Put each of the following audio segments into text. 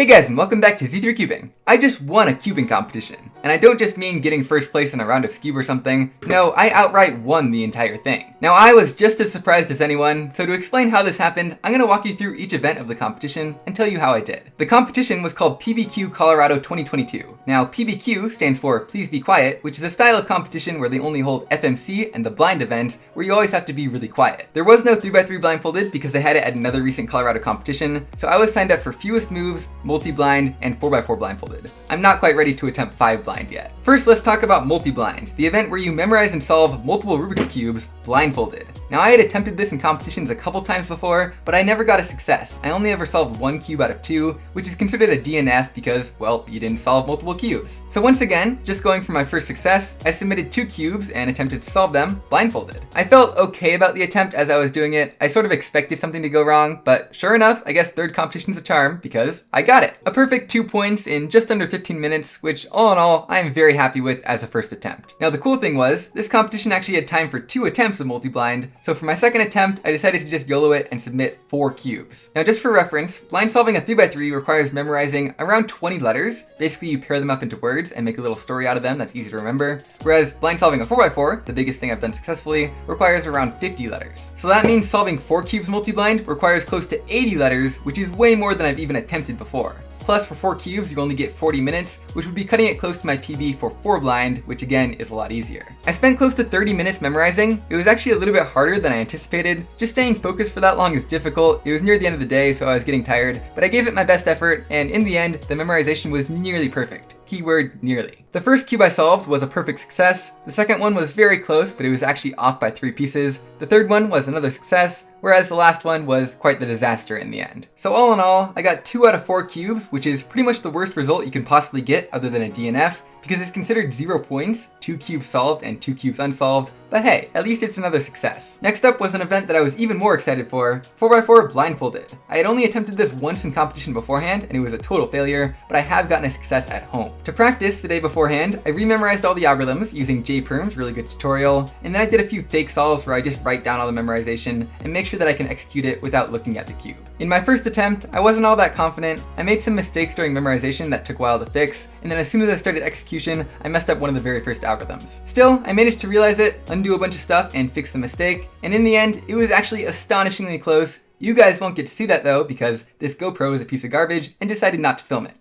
Hey guys, and welcome back to Z3 Cubing. I just won a cubing competition, and I don't just mean getting first place in a round of Scube or something. No, I outright won the entire thing. Now I was just as surprised as anyone, so to explain how this happened, I'm going to walk you through each event of the competition and tell you how I did. The competition was called PBQ Colorado 2022. Now PBQ stands for Please Be Quiet, which is a style of competition where they only hold FMC and the blind events where you always have to be really quiet. There was no 3x3 blindfolded because they had it at another recent Colorado competition, so I was signed up for fewest moves, multi-blind, and 4x4 blindfolded. I'm not quite ready to attempt 5 blind yet. First, let's talk about multi-blind, the event where you memorize and solve multiple Rubik's Cubes blindfolded. Now I had attempted this in competitions a couple times before, but I never got a success. I only ever solved 1 cube out of 2, which is considered a DNF because, well, you didn't solve multiple cubes. So once again, just going for my first success, I submitted 2 cubes and attempted to solve them blindfolded. I felt okay about the attempt as I was doing it. I sort of expected something to go wrong, but sure enough, I guess third competition's a charm because I got it. A perfect 2 points in just under 15 minutes, which all in all, I am very happy with as a first attempt. Now the cool thing was, this competition actually had time for 2 attempts of multi-blind, so for my second attempt, I decided to just YOLO it and submit 4 cubes. Now just for reference, blind solving a 3x3 requires memorizing around 20 letters. Basically you pair them up into words and make a little story out of them that's easy to remember. Whereas blind solving a 4x4, the biggest thing I've done successfully, requires around 50 letters. So that means solving 4 cubes multi-blind requires close to 80 letters, which is way more than I've even attempted before. Plus, for 4 cubes, you only get 40 minutes, which would be cutting it close to my PB for 4 blind, which again is a lot easier. I spent close to 30 minutes memorizing. It was actually a little bit harder than I anticipated. Just staying focused for that long is difficult. It was near the end of the day, so I was getting tired, but I gave it my best effort, and in the end, the memorization was nearly perfect. Keyword nearly. The first cube I solved was a perfect success. The second one was very close, but it was actually off by 3 pieces. The third one was another success, whereas the last one was quite the disaster in the end. So all in all, I got 2 out of 4 cubes, which is pretty much the worst result you can possibly get other than a DNF, because it's considered 0 points, 2 cubes solved and 2 cubes unsolved, but hey, at least it's another success. Next up was an event that I was even more excited for, 4x4 blindfolded. I had only attempted this once in competition beforehand, and it was a total failure, but I have gotten a success at home. To practice the day beforehand, I rememorized all the algorithms using JPerm's really good tutorial, and then I did a few fake solves where I just write down all the memorization and make sure that I can execute it without looking at the cube. In my first attempt, I wasn't all that confident. I made some mistakes during memorization that took a while to fix, and then as soon as I started execution, I messed up one of the very first algorithms. Still, I managed to realize it, undo a bunch of stuff, and fix the mistake, and in the end, it was actually astonishingly close. You guys won't get to see that though, because this GoPro is a piece of garbage and decided not to film it.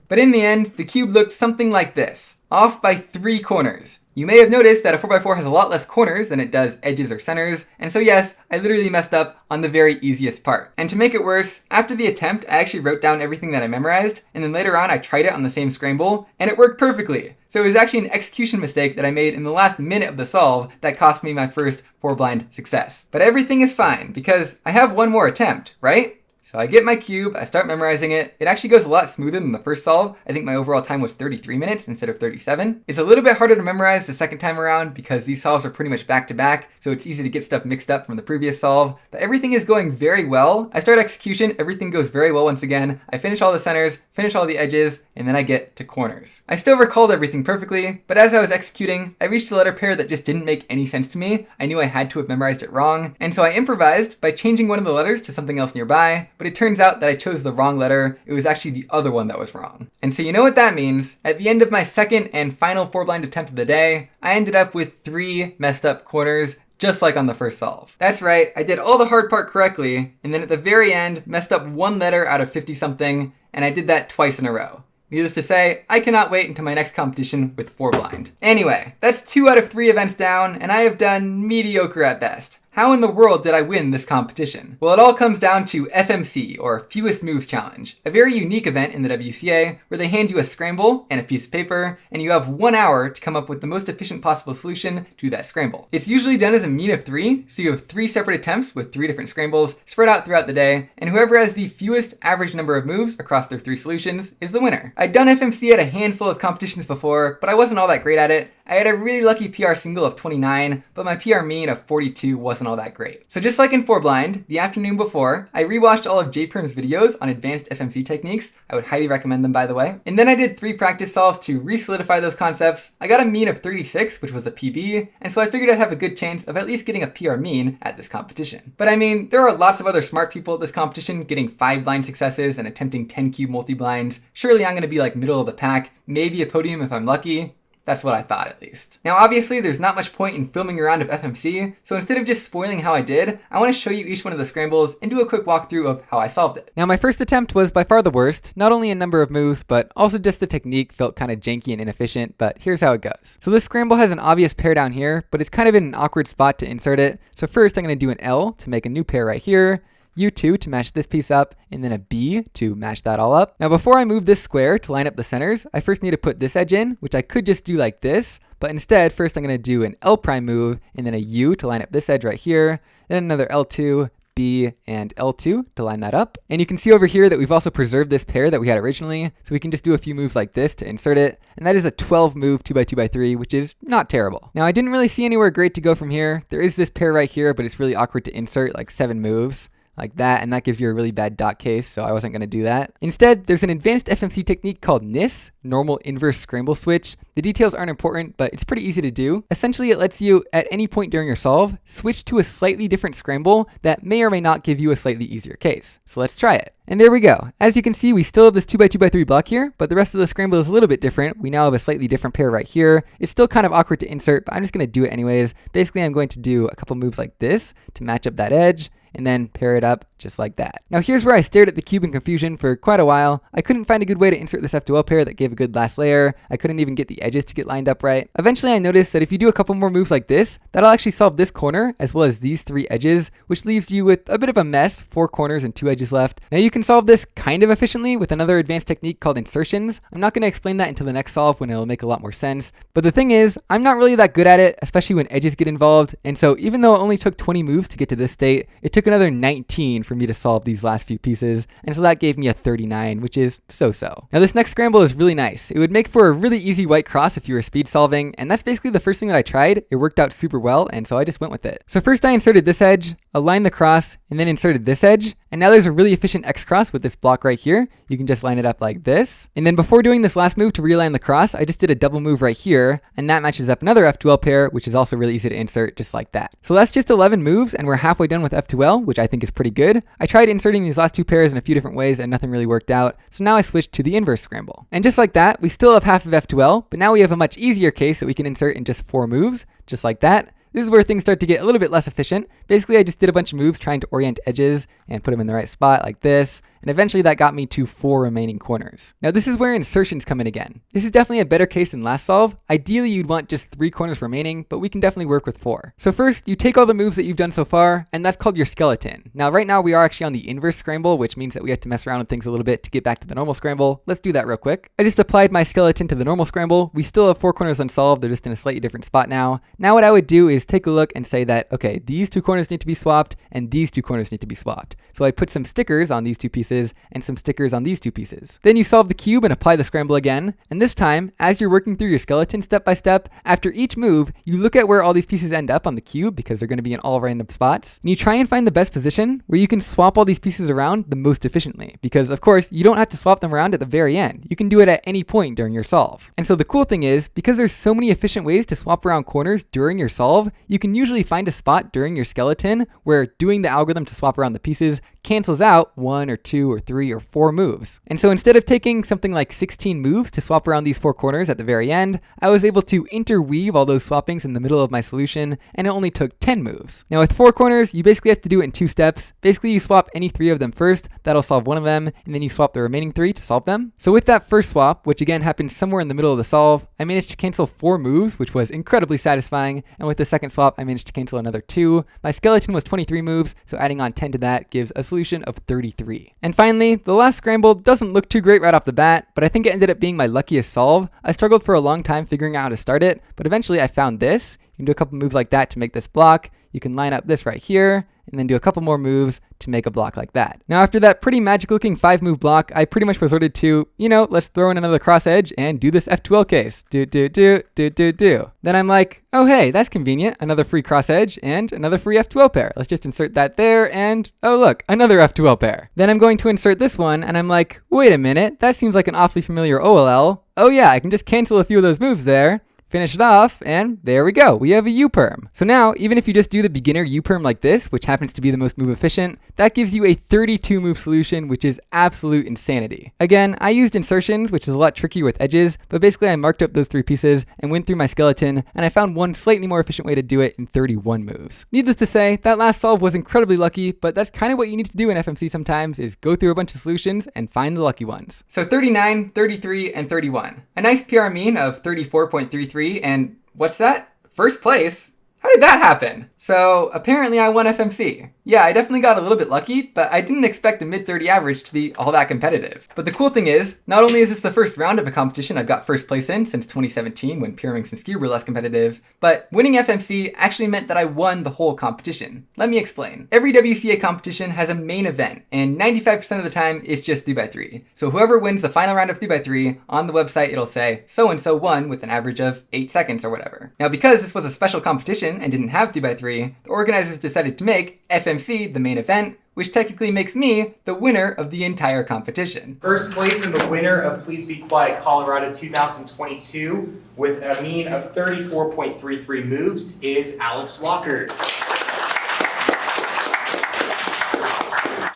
But in the end, the cube looked something like this, off by 3 corners. You may have noticed that a 4x4 has a lot less corners than it does edges or centers, and so yes, I literally messed up on the very easiest part. And to make it worse, after the attempt, I actually wrote down everything that I memorized, and then later on I tried it on the same scramble, and it worked perfectly. So it was actually an execution mistake that I made in the last minute of the solve that cost me my first 4 blind success. But everything is fine, because I have one more attempt, right? So I get my cube, I start memorizing it. It actually goes a lot smoother than the first solve. I think my overall time was 33 minutes instead of 37. It's a little bit harder to memorize the second time around because these solves are pretty much back to back, so it's easy to get stuff mixed up from the previous solve. But everything is going very well. I start execution, everything goes very well once again. I finish all the centers, finish all the edges, and then I get to corners. I still recalled everything perfectly, but as I was executing, I reached a letter pair that just didn't make any sense to me. I knew I had to have memorized it wrong, and so I improvised by changing one of the letters to something else nearby. But it turns out that I chose the wrong letter. It was actually the other one that was wrong. And so you know what that means. At the end of my second and final 4 blind attempt of the day, I ended up with 3 messed up corners, just like on the first solve. That's right, I did all the hard part correctly, and then at the very end, messed up 1 letter out of 50 something, and I did that twice in a row. Needless to say, I cannot wait until my next competition with 4 blind. Anyway, that's 2 out of 3 events down, and I have done mediocre at best. How in the world did I win this competition? Well, it all comes down to FMC, or Fewest Moves Challenge, a very unique event in the WCA where they hand you a scramble and a piece of paper, and you have 1 hour to come up with the most efficient possible solution to that scramble. It's usually done as a mean of 3, so you have 3 separate attempts with 3 different scrambles spread out throughout the day, and whoever has the fewest average number of moves across their 3 solutions is the winner. I'd done FMC at a handful of competitions before, but I wasn't all that great at it. I had a really lucky PR single of 29, but my PR mean of 42 wasn't wasn't all that great. So just like in 4 Blind, the afternoon before, I rewatched all of JPerm's videos on advanced FMC techniques. I would highly recommend them, by the way. And then I did 3 practice solves to re-solidify those concepts. I got a mean of 36, which was a PB, and so I figured I'd have a good chance of at least getting a PR mean at this competition. But I mean, there are lots of other smart people at this competition getting 5 blind successes and attempting 10 cube multi-blinds. Surely I'm going to be like middle of the pack, maybe a podium if I'm lucky. That's what I thought, at least. Now, obviously, there's not much point in filming a round of FMC, so instead of just spoiling how I did, I want to show you each one of the scrambles and do a quick walkthrough of how I solved it. Now, my first attempt was by far the worst, not only in number of moves, but also just the technique felt kind of janky and inefficient, but here's how it goes. So this scramble has an obvious pair down here, but it's kind of in an awkward spot to insert it. So first, I'm going to do an L to make a new pair right here, U2 to match this piece up, and then a B to match that all up. Now before I move this square to line up the centers, I first need to put this edge in, which I could just do like this, but instead first I'm going to do an L prime move, and then a U to line up this edge right here, then another L2, B, and L2 to line that up. And you can see over here that we've also preserved this pair that we had originally, so we can just do a few moves like this to insert it, and that is a 12 move 2x2x3, which is not terrible. Now I didn't really see anywhere great to go from here. There is this pair right here, but it's really awkward to insert, like 7 moves. Like that, and that gives you a really bad dot case, so I wasn't going to do that. Instead, there's an advanced FMC technique called NIS, Normal Inverse Scramble Switch. The details aren't important, but it's pretty easy to do. Essentially, it lets you, at any point during your solve, switch to a slightly different scramble that may or may not give you a slightly easier case. So let's try it. And there we go. As you can see, we still have this 2x2x3 block here, but the rest of the scramble is a little bit different. We now have a slightly different pair right here. It's still kind of awkward to insert, but I'm just going to do it anyways. Basically, I'm going to do a couple moves like this to match up that edge, and then pair it up just like that. Now here's where I stared at the cube in confusion for quite a while. I couldn't find a good way to insert this F2L pair that gave a good last layer. I couldn't even get the edges to get lined up right. Eventually I noticed that if you do a couple more moves like this, that'll actually solve this corner as well as these 3 edges, which leaves you with a bit of a mess, 4 corners and 2 edges left. Now you can solve this kind of efficiently with another advanced technique called insertions. I'm not going to explain that until the next solve when it'll make a lot more sense. But the thing is, I'm not really that good at it, especially when edges get involved. And so even though it only took 20 moves to get to this state, it took another 19 for me to solve these last few pieces, and so that gave me a 39, which is so-so. Now this next scramble is really nice. It would make for a really easy white cross if you were speed solving, and that's basically the first thing that I tried. It worked out super well, and so I just went with it. So first I inserted this edge, aligned the cross, and then inserted this edge, and now there's a really efficient X cross with this block right here. You can just line it up like this, and then before doing this last move to realign the cross, I just did a double move right here, and that matches up another F2L pair, which is also really easy to insert just like that. So that's just 11 moves, and we're halfway done with F2L, which I think is pretty good. I tried inserting these last 2 pairs in a few different ways and nothing really worked out, so now I switched to the inverse scramble. And just like that, we still have half of F2L, but now we have a much easier case that we can insert in just 4 moves, just like that. This is where things start to get a little bit less efficient. Basically, I just did a bunch of moves trying to orient edges and put them in the right spot like this, and eventually that got me to 4 remaining corners. Now this is where insertions come in again. This is definitely a better case than last solve. Ideally, you'd want just 3 corners remaining, but we can definitely work with 4. So first, you take all the moves that you've done so far, and that's called your skeleton. Now right now we are actually on the inverse scramble, which means that we have to mess around with things a little bit to get back to the normal scramble. Let's do that real quick. I just applied my skeleton to the normal scramble. We still have 4 corners unsolved. They're just in a slightly different spot now. Now what I would do is take a look and say that, okay, these 2 corners need to be swapped and these 2 corners need to be swapped. So I put some stickers on these 2 pieces and some stickers on these 2 pieces. Then you solve the cube and apply the scramble again. And this time, as you're working through your skeleton step by step, after each move, you look at where all these pieces end up on the cube because they're going to be in all random spots. And you try and find the best position where you can swap all these pieces around the most efficiently. Because of course, you don't have to swap them around at the very end. You can do it at any point during your solve. And so the cool thing is, because there's so many efficient ways to swap around corners during your solve, you can usually find a spot during your skeleton where doing the algorithm to swap around the pieces cancels out 1 or 2 or 3 or 4 moves. And so instead of taking something like 16 moves to swap around these 4 corners at the very end, I was able to interweave all those swappings in the middle of my solution, and it only took 10 moves. Now with 4 corners, you basically have to do it in 2 steps. Basically you swap any 3 of them first, that'll solve one of them, and then you swap the remaining 3 to solve them. So with that first swap, which again happened somewhere in the middle of the solve, I managed to cancel 4 moves, which was incredibly satisfying, and with the second swap, I managed to cancel another 2. My skeleton was 23 moves, so adding on 10 to that gives a solution of 33. And finally, the last scramble doesn't look too great right off the bat, but I think it ended up being my luckiest solve. I struggled for a long time figuring out how to start it, but eventually I found this. You can do a couple moves like that to make this block. you can line up this right here, and then do a couple more moves to make a block like that. Now after that pretty magic looking 5-move block, I pretty much resorted to, let's throw in another cross edge and do this F2L case. Do. Then I'm like, oh hey, that's convenient. Another free cross edge and another free F2L pair. Let's just insert that there and, oh look, another F2L pair. Then I'm going to insert this one and I'm like, wait a minute, that seems like an awfully familiar OLL. Oh yeah, I can just cancel a few of those moves there. Finish it off, and there we go, we have a U-perm. So now, even if you just do the beginner U-perm like this, which happens to be the most move efficient, that gives you a 32 move solution, which is absolute insanity. Again, I used insertions, which is a lot trickier with edges, but basically I marked up those 3 pieces and went through my skeleton, and I found one slightly more efficient way to do it in 31 moves. Needless to say, that last solve was incredibly lucky, but that's kind of what you need to do in FMC sometimes, is go through a bunch of solutions and find the lucky ones. So 39, 33, and 31. A nice PR mean of 34.33. And what's that? First place? How did that happen? So apparently I won FMC. Yeah, I definitely got a little bit lucky, but I didn't expect a mid-30 average to be all that competitive. But the cool thing is, not only is this the first round of a competition I've got first place in since 2017 when Pyraminx and Ski were less competitive, but winning FMC actually meant that I won the whole competition. Let me explain. Every WCA competition has a main event, and 95% of the time it's just 3x3. So whoever wins the final round of 3x3, on the website it'll say, so-and-so won with an average of 8 seconds or whatever. Now because this was a special competition and didn't have 3x3, the organizers decided to make FMC the main event, which technically makes me the winner of the entire competition. First place and the winner of Please Be Quiet Colorado 2022 with a mean of 34.33 moves is Alex Walker.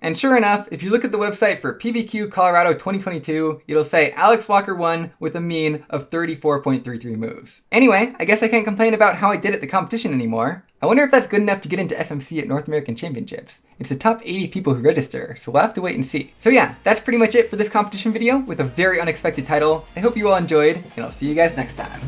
And sure enough, if you look at the website for PBQ Colorado 2022, it'll say Alex Walker won with a mean of 34.33 moves. Anyway, I guess I can't complain about how I did at the competition anymore. I wonder if that's good enough to get into FMC at North American Championships. It's the top 80 people who register, so we'll have to wait and see. So yeah, that's pretty much it for this competition video with a very unexpected title. I hope you all enjoyed, and I'll see you guys next time.